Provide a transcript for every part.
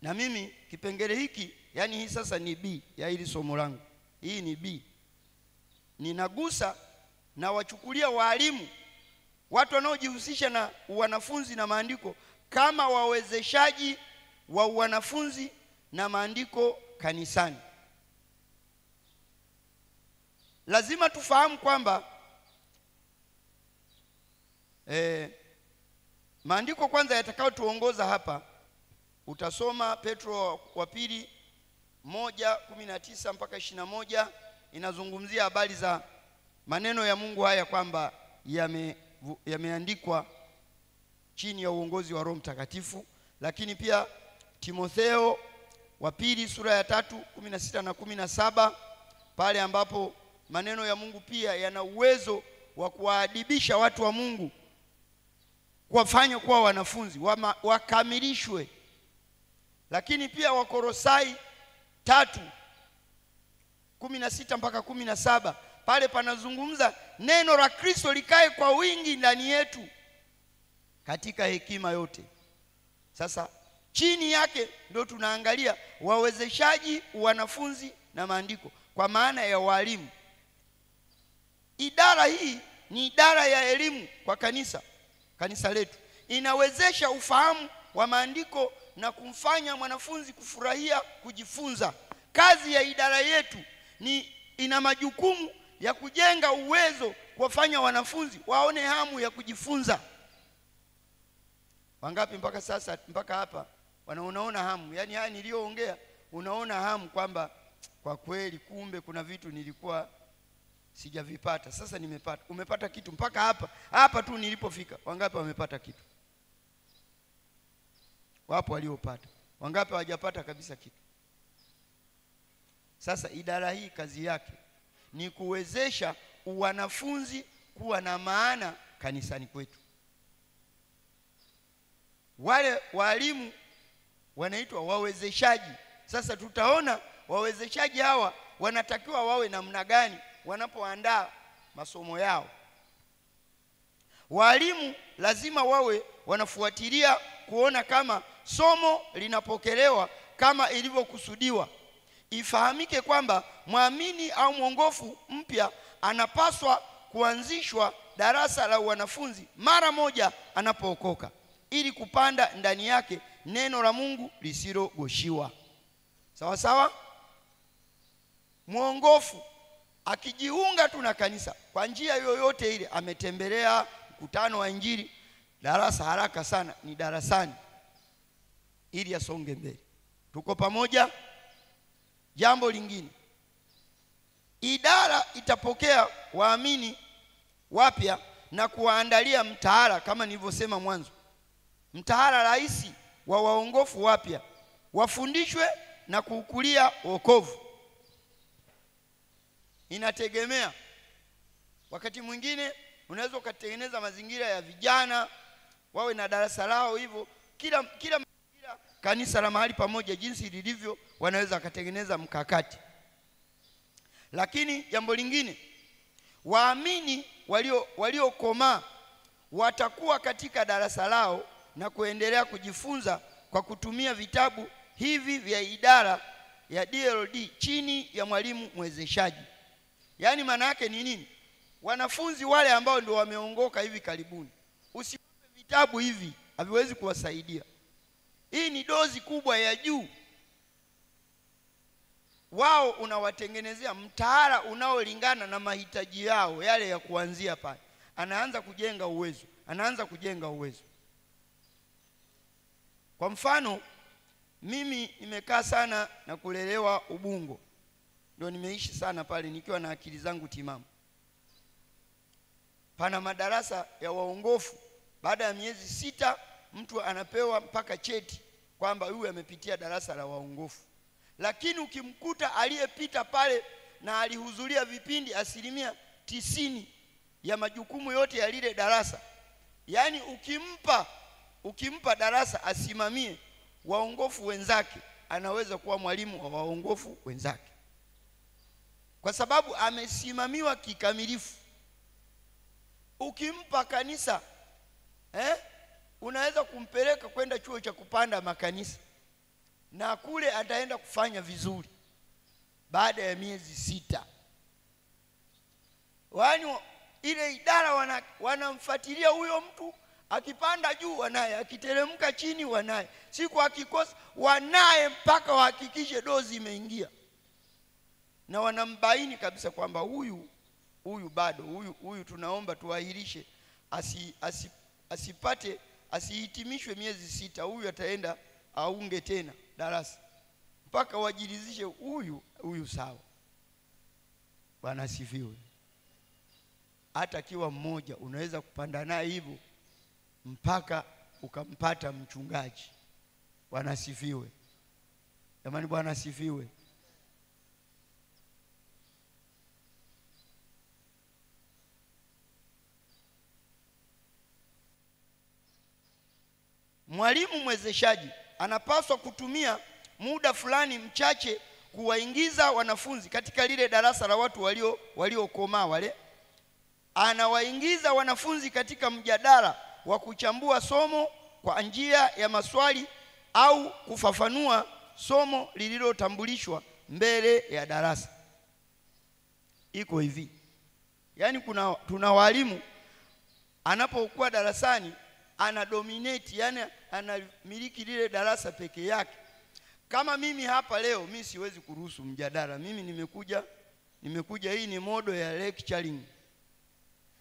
Na mimi kipengele hiki, yani hii sasa ni B ya hili somo langu. Hii ni B. Ninagusa na wachukulia walimu, watu wanaojihusisha na wanafunzi na maandiko kama wawezeshaji wa wanafunzi na maandiko kanisani. Lazima tufahamu kwamba maandiko kwanza yatakao tuongoza hapa, utasoma Petro wa pili 1:19 mpaka 21, inazungumzia habari za maneno ya Mungu haya kwamba yameandikwa chini ya uongozi wa Roho Mtakatifu. Lakini pia Timotheo wa pili sura ya 3:16 na 17, pale ambapo maneno ya Mungu pia yana uwezo wa kuwaadibisha watu wa Mungu, kuwafanya kuwa wanafunzi wakamilishwe. Lakini pia Wakolosai 3:16 mpaka 17, pale panazungumza neno la Kristo likae kwa wingi ndani yetu katika hekima yote. Sasa chini yake ndio tunaangalia wawezeshaji, wanafunzi na maandiko, kwa maana ya walimu. Idara hii ni idara ya elimu kwa kanisa letu. Inawezesha ufahamu wa maandiko na kumfanya mwanafunzi kufurahia kujifunza. Kazi ya idara yetu ina majukumu ya kujenga uwezo, kuwafanya wanafunzi waone hamu ya kujifunza. Wangapi mpaka sasa, mpaka hapa wanaona hamu? Yani haya niliyoongea, unaona hamu kwamba kwa kweli kumbe kuna vitu nilikuwa sijavipata, sasa nimepata. Umepata kitu mpaka hapa tu nilipofika. Wangapi wamepata kitu? Wapo waliopata. Wangapi hawajapata kabisa kitu? Sasa idara hii kazi yake ni kuwezesha wanafunzi kuwa na maana kanisani kwetu. Wale walimu wanaitwa wawezeshaji. Sasa tutaona wawezeshaji hawa wanatakiwa wawe namna gani wanapoandaa masomo yao. Walimu lazima wawe wanafuatilia kuona kama somo linapokelewa kama ilivyokusudiwa. Ifahamike kwamba muamini au mwongofu mpya anapaswa kuanzishwa darasa la wanafunzi mara moja anapookoka, ili kupanda ndani yake neno la Mungu lisilogoshiwa. Sawa sawa? Mwongofu akijiunga tu na kanisa kwa njia yoyote ile, ametembelea mkutano wa Injili, darasa haraka sana ni darasani ili asonge mbele. Tuko pamoja? Jambo lingine, idara itapokea waamini wapya na kuwaandalia mtaala kama nilivyosema mwanzo. Mtaala rahisi wa waongofu wapya wafundishwe na kukulia wokovu. Inategemea, wakati mwingine unaweza ukatengeneza mazingira ya vijana wawe na darasa lao hivyo, kila kanisa la mahali pamoja jinsi lilivyo wanaweza kutengeneza mkakati. Lakini jambo lingine, waamini waliokomaa watakuwa katika darasa lao na kuendelea kujifunza kwa kutumia vitabu hivi vya idara ya DLD chini ya mwalimu mwezeshaji. Yaani maana yake ni nini? Wanafunzi wale ambao ndio wameongoka hivi karibuni, usiwape vitabu hivi, haviwezi kuwasaidia. Hii ni dozi kubwa ya juu. Wao unawatengenezea mtaala unaolingana na mahitaji yao yale ya kuanzia pale. Anaanza kujenga uwezo. Kwa mfano, mimi nimekaa sana na kulelewa Ubungo. Ndio nimeishi sana pale nikiwa na akili zangu timamu. Pana madarasa ya waongofu, baada ya miezi 6 mtu anapewa mpaka cheti kwamba huyu amepitia darasa la waongofu. Lakini ukimkuta aliyepita pale na alihudhuria vipindi 90% ya majukumu yote ya lile darasa, yani ukimpa darasa asimamie waongofu wenzake, anaweza kuwa mwalimu wa waongofu wenzake, kwa sababu amesimamiwa kikamilifu. Ukimpa kanisa unaweza kumpeleka kwenda chuo cha kupanda makanisa. na kule ataenda kufanya vizuri baada ya miezi 6. Wani ile idara wanamfuatilia huyo mtu, akipanda juu wanaye, akiteremka chini wanaye, siku akikosa wanaye mpaka wahakikishe dozi imeingia, na wanambaini kabisa kwamba huyu bado huyu tunaomba tuahirishe, asihitimishwe miezi 6, huyu ataenda aunge tena darasa mpaka wajiridhishe huyu sawa. Bwana asifiwe. Hata kiwa mmoja unaweza kupanda naye hivyo mpaka ukampata mchungaji. Bwana asifiwe. Jamani, Bwana asifiwe. Mwalimu mwezeshaji anapaswa kutumia muda fulani mchache kuwaingiza wanafunzi katika lile darasa la watu waliokomaa wale. Anawaingiza wanafunzi katika mjadala wa kuchambua somo kwa njia ya maswali au kufafanua somo lililotambulishwa mbele ya darasa. Iko hivi. Yaani tuna walimu anapokuwa darasani ana dominate, yani anamiliki lile darasa peke yake. Kama mimi hapa leo, mimi siwezi kuruhusu mjadala. Mimi nimekuja hii ni modo ya lecturing.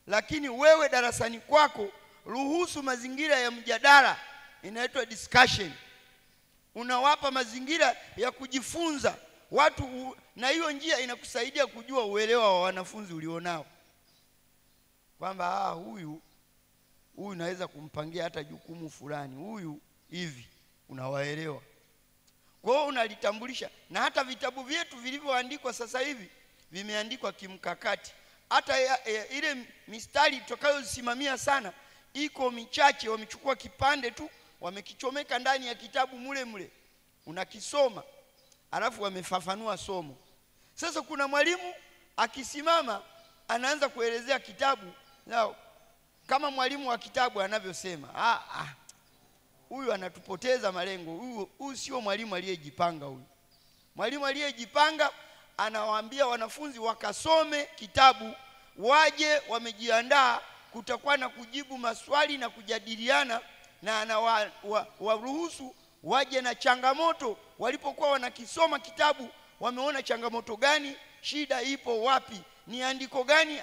Lakini wewe darasani kwako ruhusu mazingira ya mjadala, inaitwa discussion. Unawapa mazingira ya kujifunza watu, na hiyo njia inakusaidia kujua uelewa wa wanafunzi ulionao, kwamba huyu naweza kumpangia hata jukumu fulani, huyu hivi, unawaelewa. Kwa hiyo unalitambulisha, na hata vitabu vyetu vilivyoandikwa sasa hivi vimeandikwa kimkakati. Hata ile mistari tutakayosimamia sana iko michache, wamechukua kipande tu wamekichomeka ndani ya kitabu mule unakisoma, alafu wamefafanua somo. Sasa kuna mwalimu akisimama anaanza kuelezea kitabu, na kama mwalimu wa kitabu anavyosema, huyu anatupoteza malengo, huyu sio mwalimu aliyejipanga. Huyu mwalimu aliyejipanga anawaambia wanafunzi wakasome kitabu, waje wamejiandaa, kutakuwa na kujibu maswali na kujadiliana, na anawaruhusu waje na changamoto. Walipokuwa wanakisoma kitabu, wameona changamoto gani, shida ipo wapi, ni andiko gani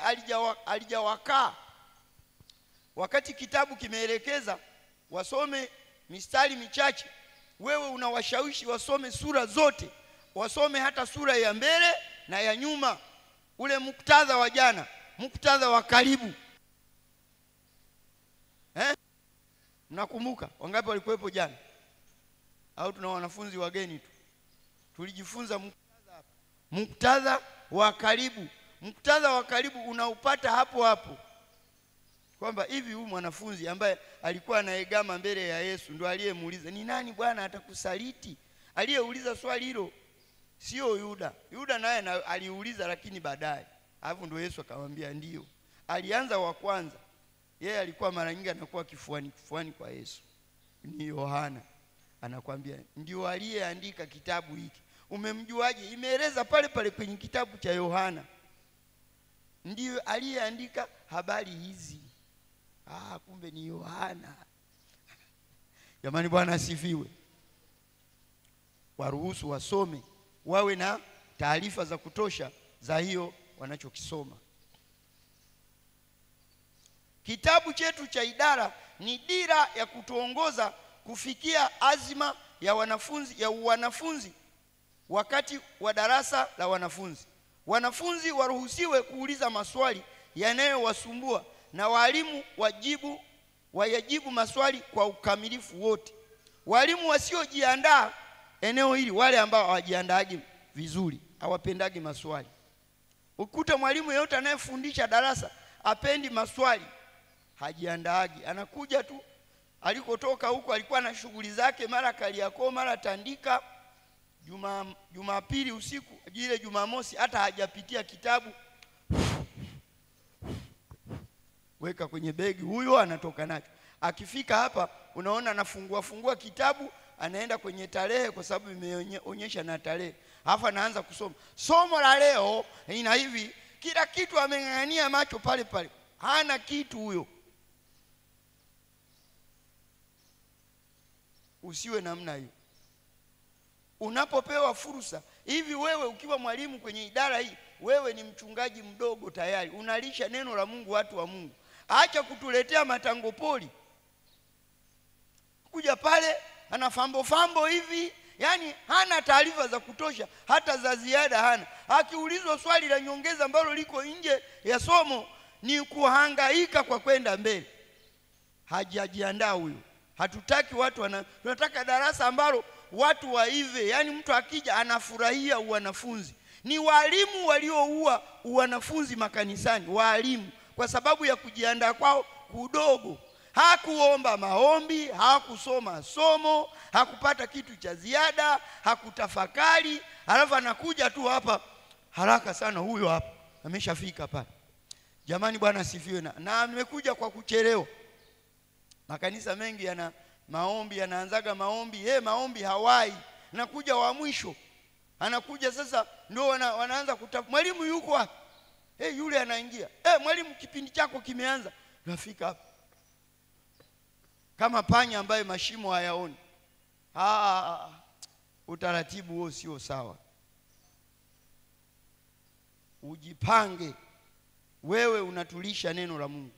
alijawakaa. Wakati kitabu kimeelekeza wasome mistari michache, wewe unawashawishi wasome sura zote, wasome hata sura ya mbele na ya nyuma, ule muktadha wa jana, muktadha wa karibu. Mnakumbuka wangapi walikuwepo jana? Au tuna wanafunzi wageni tu? Tulijifunza muktadha wa karibu. Muktadha wa karibu unaupata hapo, kwamba hivi huyu mwanafunzi ambaye alikuwa anaegama mbele ya Yesu ndo aliyemuuliza, ni nani Bwana atakusaliti? Aliyeuliza swali hilo sio Yuda. Yuda naye aliuliza, lakini baadaye. Alafu ndo Yesu akamwambia ndio. Alianza wa kwanza. Yeye alikuwa mara nyingi anakuwa kifuani kwa Yesu. Ni Yohana. Anakuambia ndio aliyeandika kitabu hiki. Umemjuaje? Imeeleza pale kwenye kitabu cha Yohana. Ndio aliyeandika habari hizi. Kumbe ni Yohana. Jamani, Bwana asifiwe. Waruhusu wasome, wawe na taarifa za kutosha za hiyo wanachokisoma. Kitabu chetu cha idara ni dira ya kutuongoza kufikia azima ya wanafunzi wakati wa darasa la wanafunzi. Wanafunzi waruhusiwe kuuliza maswali yanayowasumbua, na walimu wayajibu maswali kwa ukamilifu wote. Walimu wasiojiandaa eneo hili, wale ambao hawajiandaagi vizuri, hawapendagi maswali. Ukuta mwalimu yeyote anayefundisha darasa apendi maswali, hajiandaagi, anakuja tu alikotoka huko, alikuwa na shughuli zake, mara Kariakoo, mara Tandika, Jumapili usiku, ile Jumamosi hata hajapitia kitabu, weka kwenye begi, huyo anatoka nacho. Akifika hapa unaona anafungua kitabu, anaenda kwenye tarehe kwa sababu imeonyesha na tarehe. Alafu anaanza kusoma. Somo la leo ina hivi, kila kitu ameng'ang'ania macho pale pale. Hana kitu huyo. Usiwe namna hiyo. Unapopewa fursa, hivi wewe ukiwa mwalimu kwenye idara hii, wewe ni mchungaji mdogo tayari, unalisha neno la Mungu watu wa Mungu. Acha kutuletea matango poli. Kuja pale ana fambo hivi, yani hana taarifa za kutosha, hata za ziada hana. Akiulizwa swali la nyongeza ambalo liko nje ya somo, ni kuhangaika kwa kwenda mbele. Hajajiandaa huyo. Hatutaki watu tunataka darasa ambalo watu waive, yani mtu akija anafurahia wanafunzi. Ni walimu walioua wanafunzi makanisani, walimu, kwa sababu ya kujiandaa kwao kudogo. Hakuomba maombi, hakusoma somo, hakupata kitu cha ziada, hakutafakari, alafu anakuja tu hapa haraka sana, huyo hapa ameshafika pale. Jamani, Bwana asifiwe. Na amekuja kwa kuchelewa. Makanisa mengi yana maombi, yanaanzaga maombi, maombi hawai, anakuja wa mwisho. Anakuja sasa ndio wanaanza kutafuta mwalimu yuko wapi? Yule anaingia. Mwalimu kipindi chako kimeanza. Nafika hapa. Kama panya ambaye mashimo hayaoni. Utaratibu huo sio sawa. Ujipange. Wewe unatulisha neno la Mungu.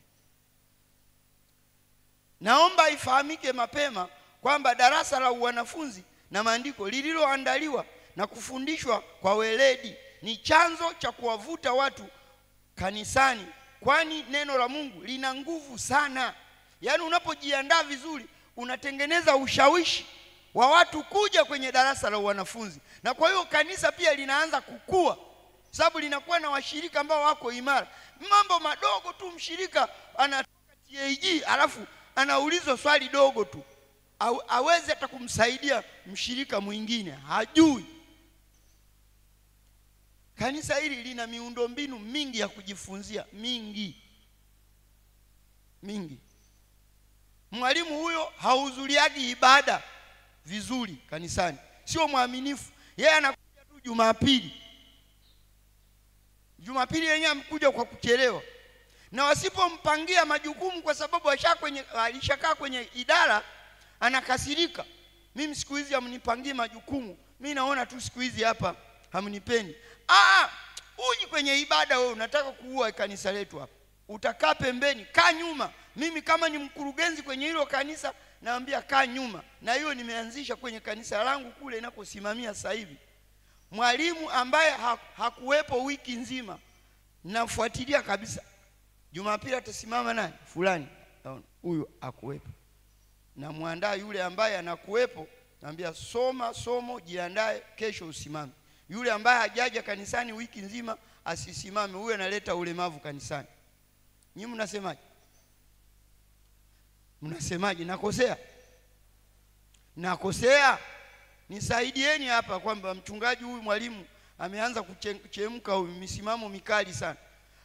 Naomba ifahamike mapema kwamba darasa la wanafunzi na maandiko lililoandaliwa na kufundishwa kwa weledi ni chanzo cha kuwavuta watu kanisani, kwani neno la Mungu lina nguvu sana. Yaani unapojiandaa vizuri, unatengeneza ushawishi wa watu kuja kwenye darasa la wanafunzi. Na kwa hiyo kanisa pia linaanza kukua, sababu linakuwa na washirika ambao wako imara. Mambo madogo tu, mshirika anatoka TAG alafu anaulizwa swali dogo tu, aweze hata kumsaidia mshirika mwingine, hajui. Kanisa hili lina miundombinu mingi ya kujifunzia, mingi. Mwalimu huyo hahudhuriagi ibada vizuri kanisani, sio mwaminifu. Yeye anakuja tu Jumapili yenyewe amekuja kwa kuchelewa. Na wasipompangia majukumu kwa sababu alishakaa kwenye idara, anakasirika. Mimi siku hizi hamnipangie majukumu. Mimi naona tu siku hizi hapa hamnipendi. Uji kwenye ibada wewe unataka kuua kanisa letu hapa. Utakaa pembeni, kaa nyuma. Mimi kama ni mkurugenzi kwenye hilo kanisa, naambia kaa nyuma. Na hiyo nimeanzisha kwenye kanisa langu kule ninakosimamia sasa hivi. Mwalimu ambaye hakuwepo wiki nzima, nafuatilia kabisa. Jumapili atasimama nani? Fulani. Huyo akuwepo. Na muandaa yule ambaye anakuwepo, naambia soma somo, jiandae kesho usimame. Yule ambaye hajaja kanisani wiki nzima asisimame, huyo analeta ulemavu kanisani. Nyinyi mnasemaje? Nakosea? Nisaidieni hapa kwamba mchungaji huyu mwalimu ameanza kuchemka, huyu misimamo mikali sana.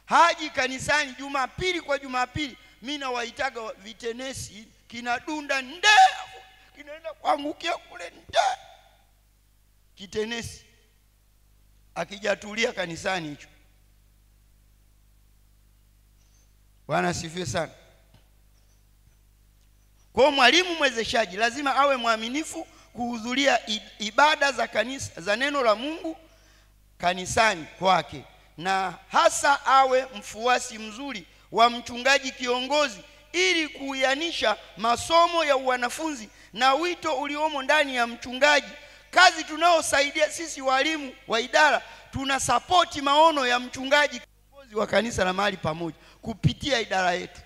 Haji kanisani Jumapili kwa Jumapili. Mimi nawaitaga vitenesi, kinadunda ndefu, kinaenda kuangukia kule kitenesi. Akijatulia kanisani hicho. Bwana asifiwe sana. Kwa mwalimu mwezeshaji lazima awe mwaminifu kuhudhuria ibada za kanisa, za neno la Mungu kanisani kwake, na hasa awe mfuasi mzuri wa mchungaji kiongozi, ili kuianisha masomo ya wanafunzi na wito uliomo ndani ya mchungaji. Kazi tunaosaidia sisi walimu wa idara, tuna support maono ya mchungaji kiongozi wa kanisa la mahali pamoja kupitia idara yetu.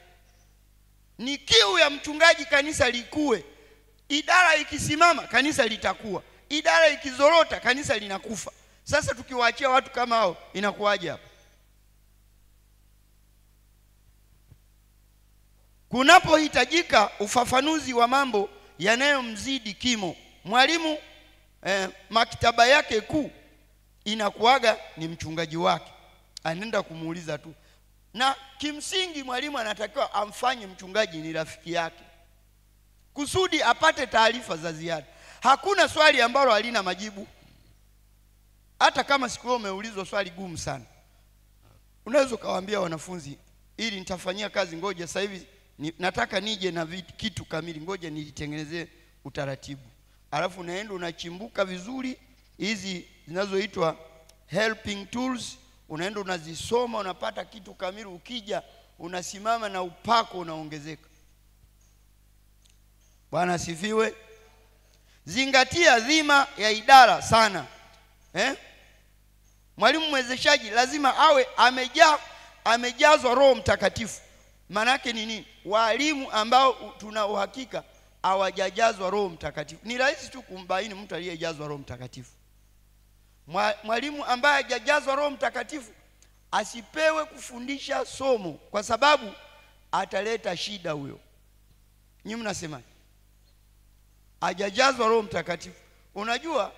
Ni kiu ya mchungaji kanisa likue. Idara ikisimama kanisa litakuwa, idara ikizorota kanisa linakufa. Sasa tukiwaachia watu kama hao inakuwaje hapa? Kunapohitajika ufafanuzi wa mambo yanayomzidi kimo, mwalimu maktaba yake kuu inakuaga ni mchungaji wake, anaenda kumuuliza tu. Na kimsingi mwalimu anatakiwa amfanye mchungaji ni rafiki yake, kusudi apate taarifa za ziada. Hakuna swali ambalo halina majibu. Hata kama siku hiyo umeulizwa swali gumu sana, unaweza kawaambia wanafunzi, ili nitafanyia kazi, ngoja sasa hivi nataka nije na kitu kamili, ngoja nilitengenezee utaratibu. Alafu unaenda unachimbuka vizuri hizi zinazoitwa helping tools, unaenda unazisoma, unapata kitu kamili, ukija unasimama na upako unaongezeka. Bwana asifiwe. Zingatia dhima ya idara sana. Mwalimu mwezeshaji lazima awe amejazwa Roho Mtakatifu. Maana yake ni nini? Walimu ambao tuna uhakika hawajajazwa Roho Mtakatifu, ni rahisi tu kumbaini mtu aliyejazwa Roho Mtakatifu. Mwalimu ambaye hajajazwa Roho Mtakatifu asipewe kufundisha somo, kwa sababu ataleta shida huyo. Nyinyi mnasema hajajazwa Roho Mtakatifu. Unajua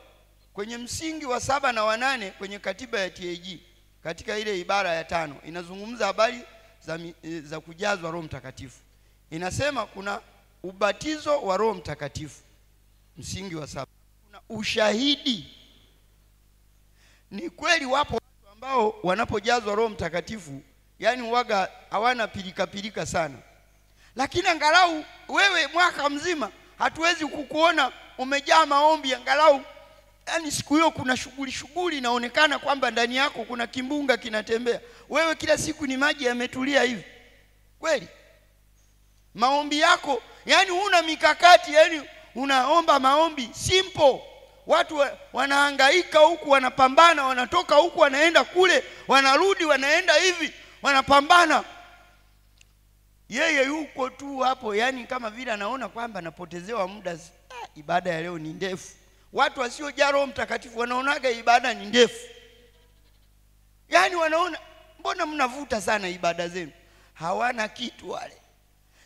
kwenye msingi wa 7 na wa 8 kwenye katiba ya TAG, katika ile ibara ya 5 inazungumza habari za kujazwa Roho Mtakatifu. Inasema kuna ubatizo wa Roho Mtakatifu, msingi wa 7. Kuna ushahidi. Ni kweli wapo watu ambao wanapojazwa Roho Mtakatifu, yani waga hawana pilika sana. Lakini angalau wewe mwaka mzima hatuwezi kukuona umejaa maombi, angalau yani siku hiyo kuna shughuli inaonekana kwamba ndani yako kuna kimbunga kinatembea. Wewe kila siku ni maji yametulia hivi. Kweli? Maombi yako yani huna mikakati, yani unaomba maombi simple. Watu wanahangaika huku, wanapambana, wanatoka huku wanaenda kule, wanarudi wanaenda hivi, wanapambana. Yeye yuko tu hapo, yani kama vile anaona kwamba anapotezewa muda. Ibada ya leo ni ndefu. Watu wasiojaa Roho Mtakatifu wanaonaga ibada ni ndefu. Yani wanaona mbona mnavuta sana ibada zenu? Hawana kitu wale.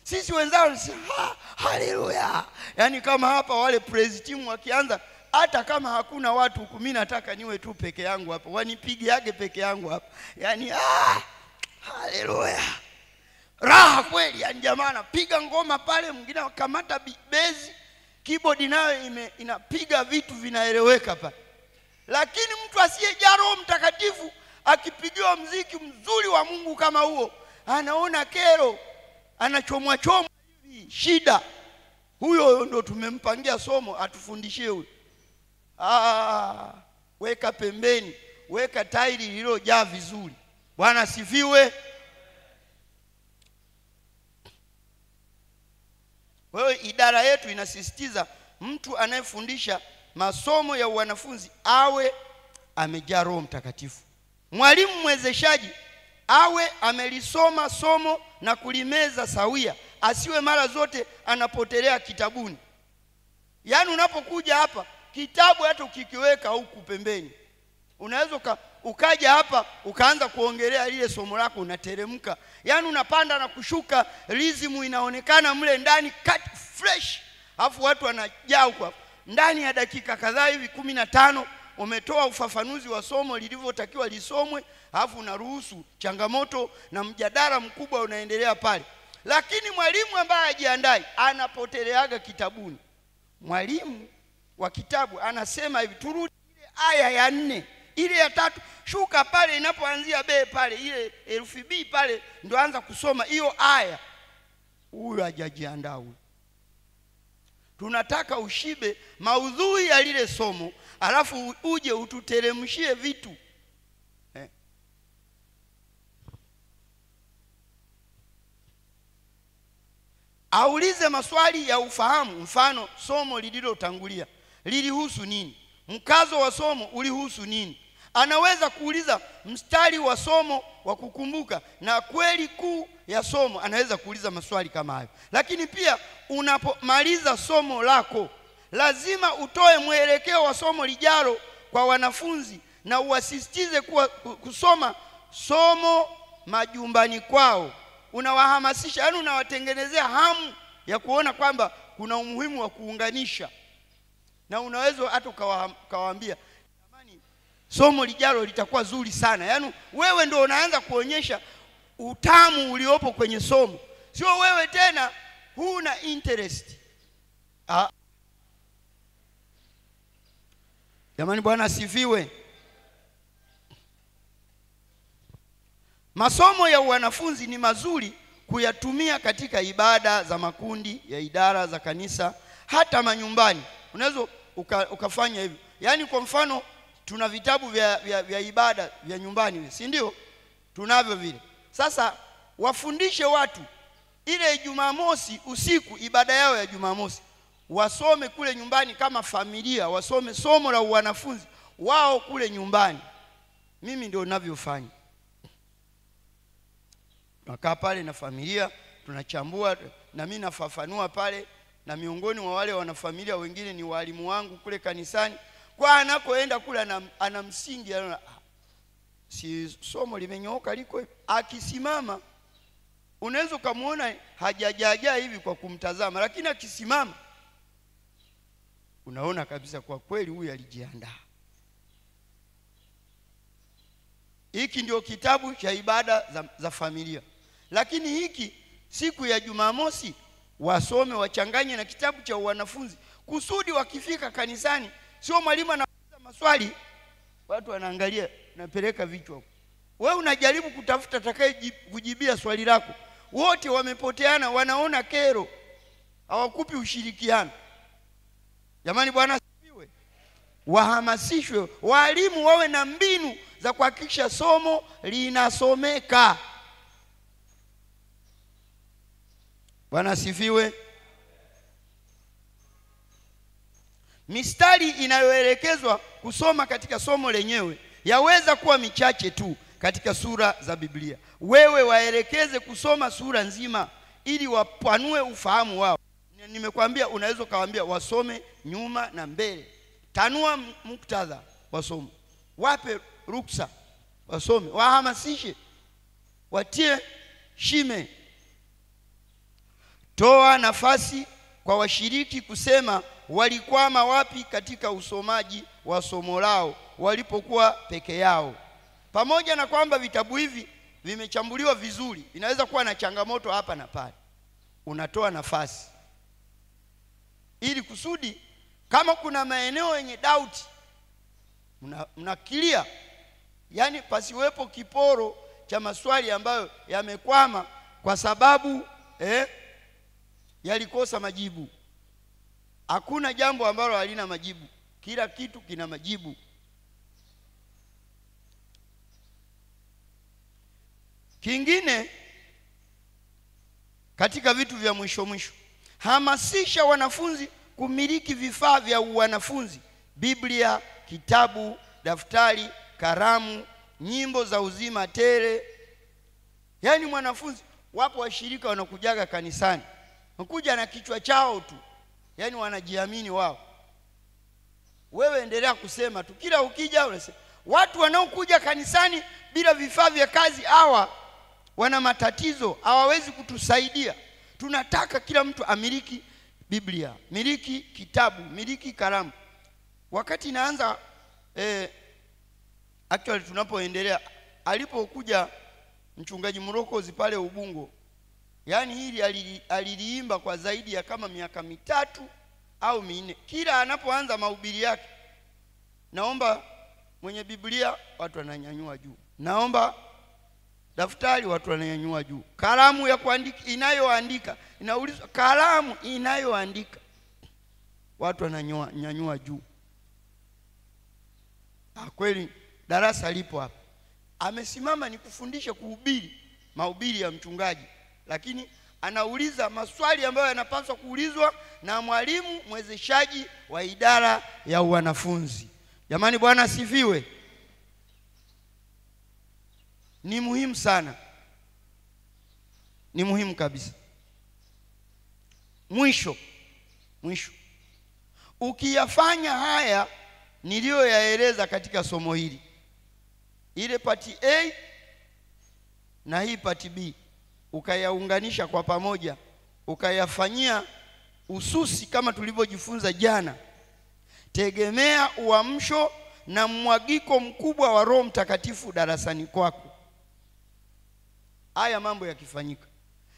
Sisi wenzao wanasema haleluya. Yani kama hapa wale praise team wakianza, hata kama hakuna watu huku, mimi nataka niwe tu peke yangu hapa, wanipige yake peke yangu hapa. Yani haleluya. Raha kweli. Yani jamaa anapiga ngoma pale, mwingine akamata bezi, keyboard nayo inapiga vitu vinaeleweka pale. Lakini mtu asiyejaa Roho Mtakatifu akipigiwa mziki mzuri wa Mungu kama huo, anaona kero, anachomwa hivi shida. Huyo ndo tumempangia somo atufundishie huyo. Weka pembeni, weka tairi lililojaa vizuri. Bwana asifiwe. Wewe, idara yetu inasisitiza mtu anayefundisha masomo ya wanafunzi awe amejaa Roho Mtakatifu. Mwalimu mwezeshaji awe amelisoma somo na kulimeza sawia, asiwe mara zote anapotelea kitabuni. Yaani unapokuja hapa, kitabu hata ukikiweka huku pembeni, unaweza ukaja hapa ukaanza kuongelea lile somo lako, unateremka. Yaani unapanda na kushuka, rhythm inaonekana mle ndani cut fresh. Alafu watu wanajaa huko. Ndani ya dakika kadhaa hivi 15 umetoa ufafanuzi wa somo lilivyotakiwa lisomwe, alafu unaruhusu changamoto na mjadala mkubwa unaendelea pale. Lakini mwalimu ambaye hajiandai anapoteleaga kitabuni. Mwalimu wa kitabu anasema hivi, turudi ile aya ya 4, ile ya 3, shuka pale inapoanzia B pale, ile herufi B pale ndo anza kusoma hiyo aya. Huyu hajajiandaa huyu. Tunataka ushibe maudhui ya lile somo, alafu uje ututeremshie vitu. Aulize maswali ya ufahamu. Mfano, somo lililotangulia lilihusu nini? Mkazo wa somo ulihusu nini? Anaweza kuuliza mstari wa somo wa kukumbuka na kweli kuu ya somo. Anaweza kuuliza maswali kama hayo. Lakini pia unapomaliza somo lako, lazima utoe mwelekeo wa somo lijalo kwa wanafunzi, na uwasisitize kusoma somo majumbani kwao. Unawahamasisha, yani unawatengenezea hamu ya kuona kwamba kuna umuhimu wa kuunganisha. Na unaweza hata ukawaambia, jamani, somo lijalo litakuwa zuri sana. Yani wewe ndio unaanza kuonyesha utamu uliopo kwenye somo. Sio wewe tena huna interest. Jamani, Bwana asifiwe. Masomo ya wanafunzi ni mazuri kuyatumia katika ibada za makundi ya idara za kanisa, hata manyumbani. Unaweza ukafanya hivyo. Yaani kwa mfano tuna vitabu vya ibada vya nyumbani, si ndio? Tunavyo vile. Sasa wafundishe watu ile Jumamosi usiku, ibada yao ya Jumamosi, wasome kule nyumbani kama familia, wasome somo la wanafunzi wao kule nyumbani. Mimi ndio ninavyofanya. Tunakaa pale na familia, tunachambua, na mimi nafafanua pale, na miongoni mwa wale wanafamilia wengine ni walimu wangu kule kanisani. Kwa anakoenda kule ana msingi, si somo limenyooka liko, akisimama unaweza kumuona hajajaja hivi kwa kumtazama, lakini akisimama unaona kabisa kwa kweli huyu alijiandaa. Hiki ndio kitabu cha ibada za familia. Lakini hiki siku ya Jumamosi wasome, wachanganye na kitabu cha wanafunzi, kusudi wakifika kanisani sio mwalimu anauliza maswali watu wanaangalia napeleka vichwa. Wewe unajaribu kutafuta atakaye kujibia swali lako. Wote wamepoteana, wanaona kero, hawakupi ushirikiano. Jamani, Bwana asifiwe. Wahamasishwe walimu, wawe na mbinu za kuhakikisha somo linasomeka. Bwana asifiwe. Mistari inayoelekezwa kusoma katika somo lenyewe yaweza kuwa michache tu katika sura za Biblia. Wewe waelekeze kusoma sura nzima ili wapanue ufahamu wao. Nimekwambia unaweza kawaambia wasome nyuma na mbele. Tanua muktadha wasome. Wape ruksa wasome, wahamasishe, watie shime. Toa nafasi kwa washiriki kusema walikwama wapi katika usomaji wa somo lao walipokuwa peke yao. Pamoja na kwamba vitabu hivi vimechambuliwa vizuri, inaweza kuwa na changamoto hapa na pale. Unatoa nafasi ili kusudi kama kuna maeneo yenye doubt mnakilia, yani pasiwepo kiporo cha maswali ambayo yamekwama kwa sababu yalikosa majibu. Hakuna jambo ambalo halina majibu, kila kitu kina majibu. Kingine katika vitu vya mwisho, hamasisha wanafunzi kumiliki vifaa vya wanafunzi: Biblia, kitabu, daftari, kalamu, nyimbo za uzima tele. Yaani mwanafunzi, wapo washirika wanakujaga kanisani, wanakuja na kichwa chao tu, yaani wanajiamini wao. Wewe endelea kusema tu, kila ukija unasema. Watu wanaokuja kanisani bila vifaa vya kazi hawa wana matatizo, hawawezi kutusaidia. Tunataka kila mtu amiliki Biblia, miliki kitabu, miliki kalamu. Wakati naanza actually tunapoendelea, alipokuja mchungaji Mrokozi pale Ubungo, yani hili aliliimba kwa zaidi ya kama miaka 3 au 4. Kila anapoanza mahubiri yake, naomba mwenye Biblia, watu wananyanyua juu. Naomba daftari, watu wananyanyua juu. Kalamu ya kuandika inayoandika, inaulizwa kalamu inayoandika, watu wananyanyua juu. Kweli darasa lipo hapa. Amesimama ni kufundisha, kuhubiri mahubiri ya mchungaji, lakini anauliza maswali ambayo yanapaswa kuulizwa na mwalimu mwezeshaji wa idara ya wanafunzi. Jamani, Bwana asifiwe. Ni muhimu sana, ni muhimu kabisa. Mwisho, ukiyafanya haya niliyoyaeleza katika somo hili, ile pati A na hii pati B, ukayaunganisha kwa pamoja, ukayafanyia ususi kama tulivyojifunza jana, tegemea uamsho na mwagiko mkubwa wa Roho Mtakatifu darasani kwako. Haya mambo yakifanyika,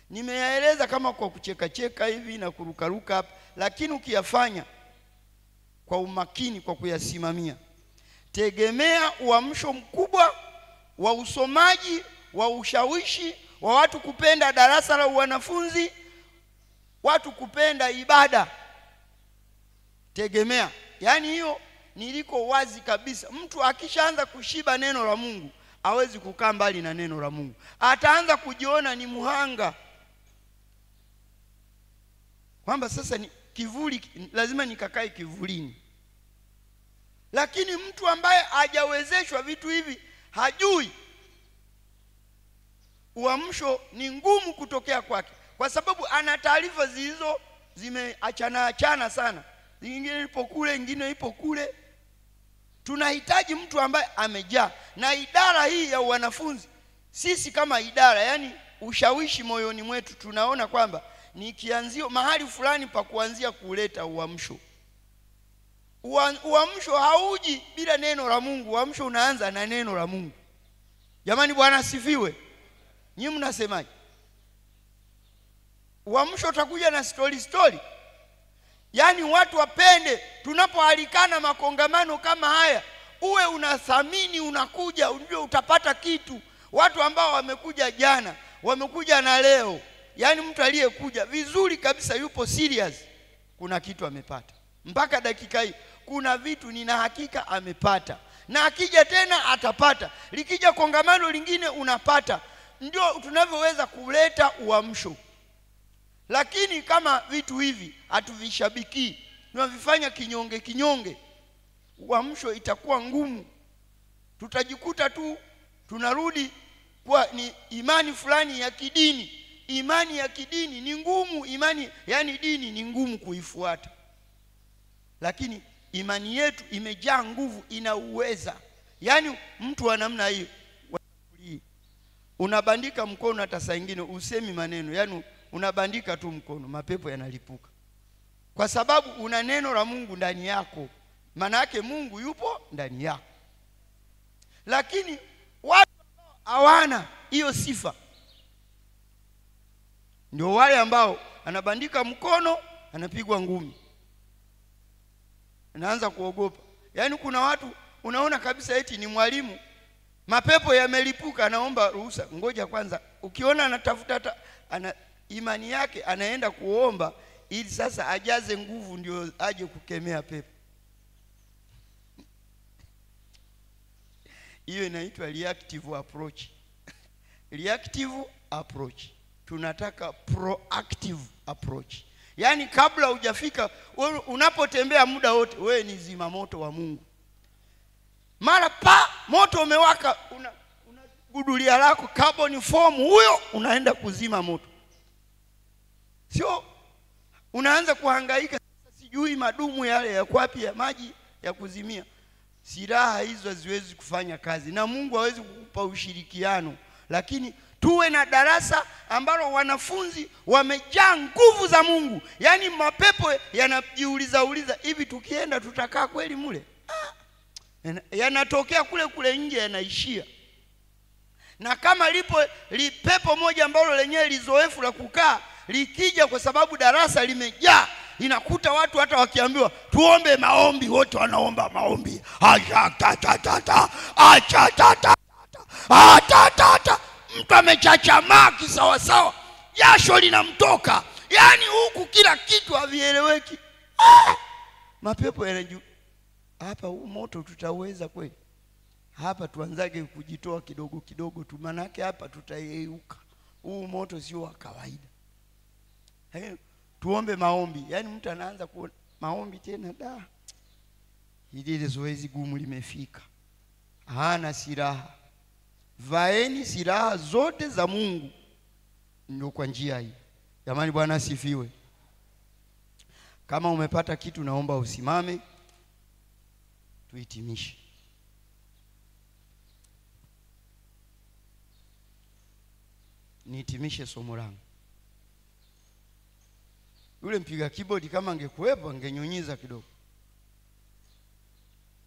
nimeyaeleza kama kwa kucheka hivi na kurukaruka hapa, lakini ukiyafanya kwa umakini kwa kuyasimamia. Tegemea uamsho mkubwa wa usomaji, wa ushawishi, wa watu kupenda darasa la wanafunzi, watu kupenda ibada. Tegemea. Yaani hiyo niliko wazi kabisa. Mtu akishaanza kushiba neno la Mungu, hawezi kukaa mbali na neno la Mungu. Ataanza kujiona ni muhanga, kwamba sasa ni kivuli, lazima nikakae kivulini. Lakini mtu ambaye hajawezeshwa vitu hivi, hajui, uamsho ni ngumu kutokea kwake, kwa sababu ana taarifa zilizo zimeachana sana. Nyingine ipo kule, nyingine ipo kule. Tunahitaji mtu ambaye amejaa. Na idara hii ya wanafunzi, sisi kama idara, yani ushawishi moyoni mwetu, tunaona kwamba ni kianzio mahali fulani pa kuanzia kuleta uamsho. Uamsho hauji bila neno la Mungu. Uamsho unaanza na neno la Mungu. Jamani, Bwana asifiwe. Nyinyi mnasemaje? Uamsho utakuja na story. Yaani watu wapende, tunapoalikana makongamano kama haya, uwe unathamini, unakuja, unajua utapata kitu. Watu ambao wamekuja jana, wamekuja na leo, yaani mtu aliyekuja vizuri kabisa, yupo serious, kuna kitu amepata. Mpaka dakika hii kuna vitu nina hakika amepata, na akija tena atapata. Likija kongamano lingine unapata. Ndio tunavyoweza kuleta uamsho. Lakini kama vitu hivi hatuvishabiki, tunavifanya kinyonge, uamsho itakuwa ngumu. Tutajikuta tu tunarudi kwa ni imani fulani ya kidini. Imani ya kidini ni ngumu, yani dini ni ngumu kuifuata. Lakini imani yetu imejaa nguvu, ina uweza. Yani mtu wa namna hiyo, unabandika mkono, hata saa nyingine usemi maneno, yani unabandika tu mkono, mapepo yanalipuka. Kwa sababu una neno la Mungu ndani yako. Maana yake Mungu yupo ndani yako. Lakini watu hawana hiyo sifa, ndio wale ambao anabandika mkono, anapigwa ngumi, anaanza kuogopa. Yaani kuna watu unaona kabisa eti ni mwalimu, mapepo yamelipuka, anaomba ruhusa. Ngoja kwanza, ukiona anatafuta ana imani yake, anaenda kuomba ili sasa ajaze nguvu ndio aje kukemea pepo. Hiyo inaitwa reactive approach. Reactive approach. Tunataka proactive approach. Yaani kabla hujafika, unapotembea muda wote, wewe ni zima moto wa Mungu. Mara moto umewaka, una gudulia lako carbon form, huyo unaenda kuzima moto. Sio unaanza kuhangaika, sijui madumu yale ya kwapi ya maji ya kuzimia. Silaha hizo haziwezi kufanya kazi, na Mungu hawezi kukupa ushirikiano. Lakini tuwe na darasa ambalo wanafunzi wamejaa nguvu za Mungu. Yaani mapepo yanajiuliza hivi tukienda tutakaa kweli mule? Yanatokea kule nje, yanaishia. Na kama lipepo moja ambalo lenyewe lizoefu la kukaa, likija kwa sababu darasa limejaa, inakuta watu hata wakiambiwa tuombe maombi, wote wanaomba maombi. Mtu amechachamaa kisawasawa, jasho linamtoka. Yaani huku kila kitu havieleweki. Mapepo yanajua, hapa huu moto tutaweza kweli? Hapa tuanzage kujitoa kidogo tu, manake hapa tutayeyuka. Huu moto sio wa kawaida. Tuombe maombi. Yaani mtu anaanza kuona maombi tena, hili zoezi gumu limefika. Hana silaha. Vaeni silaha zote za Mungu. Ndio kwa njia hii. Jamani, Bwana asifiwe. Kama umepata kitu, naomba usimame tuhitimishe. Nihitimishe somo langu. Yule mpiga keyboard kama angekuwepo angenyunyiza kidogo.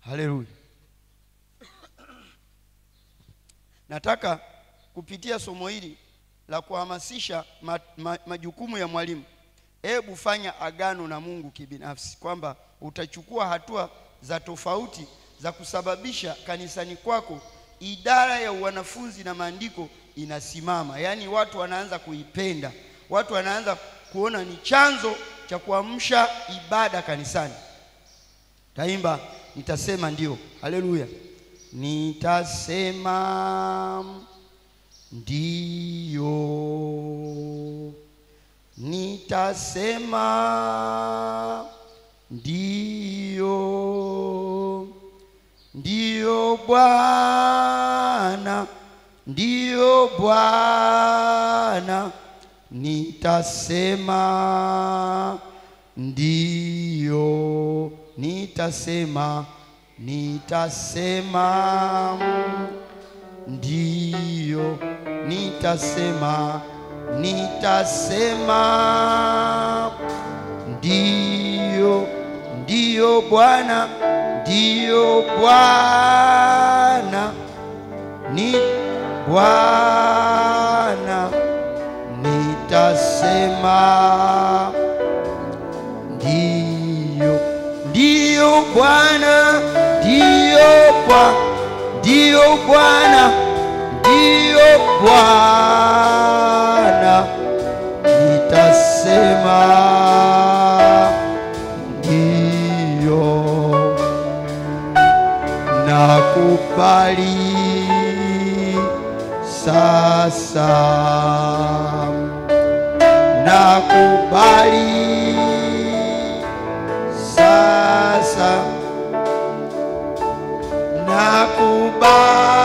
Haleluya. Nataka kupitia somo hili la kuhamasisha majukumu ya mwalimu, hebu fanya agano na Mungu kibinafsi kwamba utachukua hatua za tofauti za kusababisha kanisani kwako idara ya wanafunzi na maandiko inasimama. Yaani watu wanaanza kuipenda, watu wanaanza kuona ni chanzo cha kuamsha ibada kanisani. Taimba nitasema ndio. Haleluya. Nitasema ndio, nitasema ndio, ndio Bwana, ndio Bwana, nitasema ndio, nitasema ndio, nitasema ndio, ndio Bwana, ndio Bwana, ni Bwana, nitasema ndio, ndio Bwana, ndio Bwana, ndio Bwana, ndio Bwana, nitasema ndio, nakubali sasa, nakubali sasa,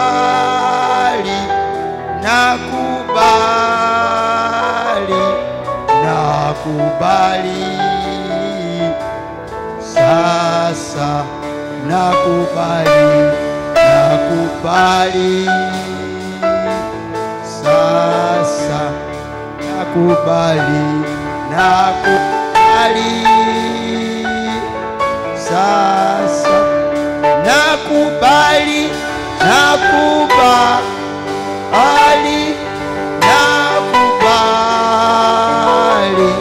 nakubali, nakubali, nakubali sasa, nakubali, nakubali sasa, nakubali, nakubali sasa, nakubali, nakubali, nakubali,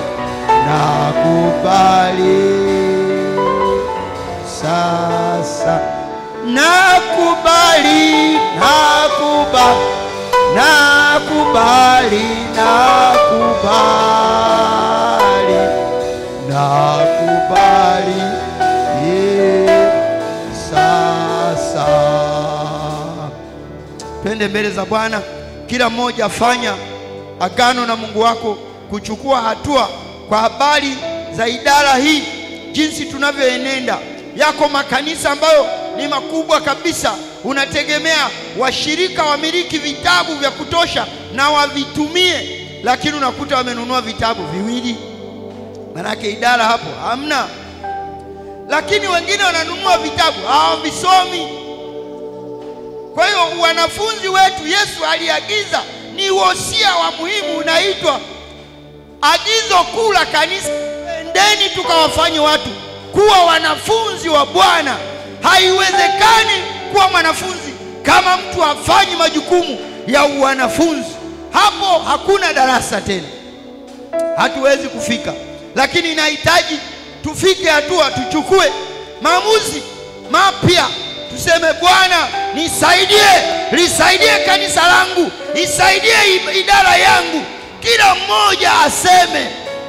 nakubali sasa, nakubali, nakubali, nakubali, nakubali, nakubali sasa. Twende mbele za Bwana. Kila mmoja afanya agano na Mungu wako kuchukua hatua kwa habari za idara hii, jinsi tunavyoenenda. Yako makanisa ambayo ni makubwa kabisa, unategemea washirika wamiliki vitabu vya kutosha na wavitumie, lakini unakuta wamenunua vitabu viwili, manake idara hapo hamna. Lakini wengine wananunua vitabu hawavisomi. Kwa hiyo wanafunzi wetu, Yesu aliagiza, ni wosia wa muhimu unaitwa agizo kuu la kanisa, endeni tukawafanye watu kuwa wanafunzi wa Bwana. Haiwezekani kuwa mwanafunzi kama mtu hafanyi majukumu ya wanafunzi. Hapo hakuna darasa tena, hatuwezi kufika. Lakini inahitaji tufike hatua, tuchukue maamuzi mapya, tuseme Bwana nisaidie, lisaidie kanisa langu, nisaidie idara yangu. Kila mmoja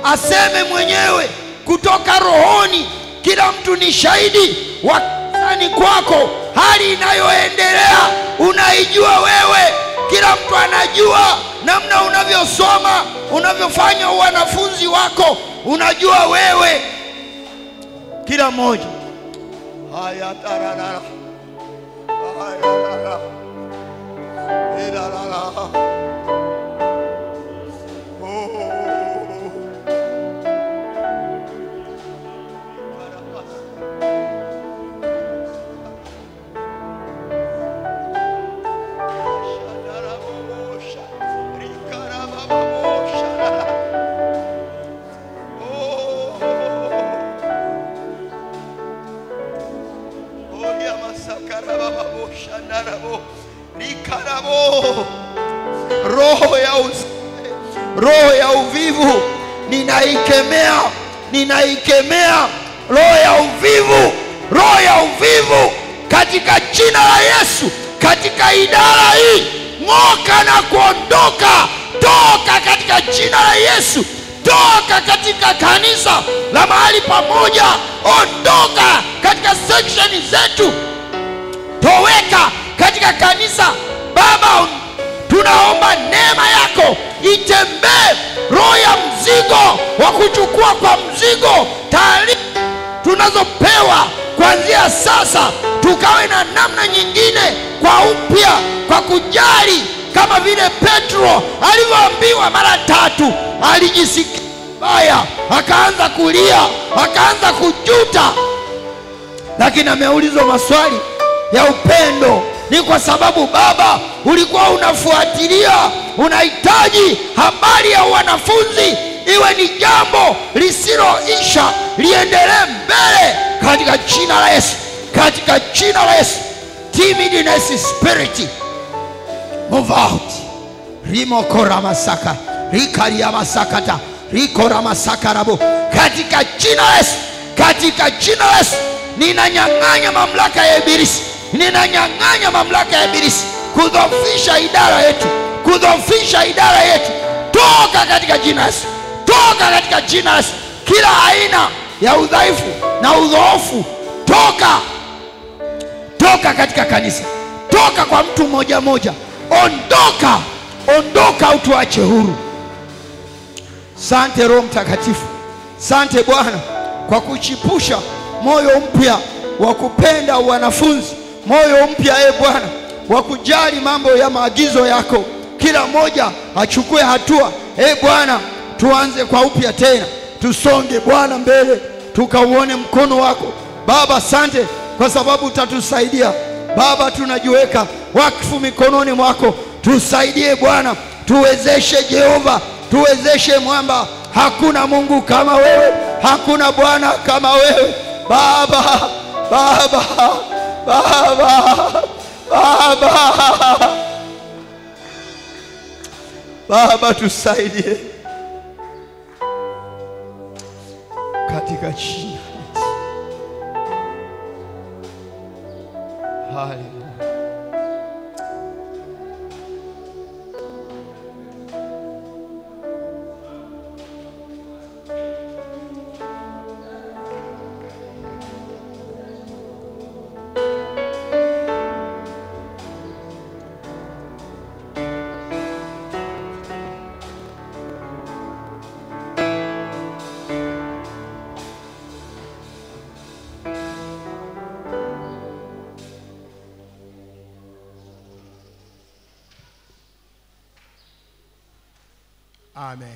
aseme mwenyewe kutoka rohoni. Kila mtu ni shahidi wa kanisani kwako, hali inayoendelea unaijua wewe. Kila mtu anajua namna unavyosoma, unavyofanya wanafunzi wako, unajua wewe. Kila mmoja haya tarara haya la roho ya uvivu ninaikemea roho ya uvivu, roho ya uvivu katika jina la Yesu. Katika idara hii ng'oka na kuondoka, toka katika jina la Yesu. Toka katika kanisa la mahali pamoja, ondoka katika section zetu, toweka katika kanisa. Baba, tunaomba neema yako itembee, roho ya mzigo wa kuchukua kwa mzigo, taarifa tunazopewa kuanzia sasa, tukawe na namna nyingine kwa upya, kwa kujali, kama vile Petro alivyoambiwa mara 3, alijisikia baya, akaanza kulia, akaanza kujuta, lakini ameulizwa maswali ya upendo. Ni kwa sababu Baba ulikuwa unafuatilia, unahitaji habari ya wanafunzi iwe ni jambo lisiloisha, liendelee mbele katika jina la Yesu. Katika jina la Yesu, timidness spirit move out. Rimokora masaka, rikaria masakata, rikora masaka rabo. Katika jina la Yesu, katika jina la Yesu, ninanyang'anya mamlaka ya ibilisi. Ninanyang'anya mamlaka ya ibilisi kudhoofisha idara yetu, kudhoofisha idara yetu. Toka katika jina la Yesu, toka katika jina la Yesu. Kila aina ya udhaifu na udhoofu, toka, toka katika kanisa, toka kwa mtu mmoja mmoja. Ondoka, ondoka, utuache huru. Asante Roho Mtakatifu, asante Bwana kwa kuchipusha moyo mpya wa kupenda wanafunzi, moyo mpya Bwana wa kujali mambo ya maagizo yako. Kila mmoja achukue hatua Bwana, tuanze kwa upya tena, tusonge Bwana mbele, tukauone mkono wako Baba. Asante kwa sababu utatusaidia Baba, tunajiweka wakfu mikononi mwako. Tusaidie Bwana, tuwezeshe Jehova, tuwezeshe mwamba. Hakuna Mungu kama wewe, hakuna Bwana kama wewe Baba, Baba, Baba, Baba, Baba, tusaidie katika jina. Haleluya. Amen.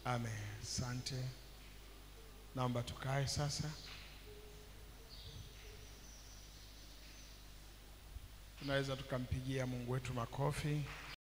Amen. Asante. Naomba tukae sasa. Tunaweza tukampigia Mungu wetu makofi.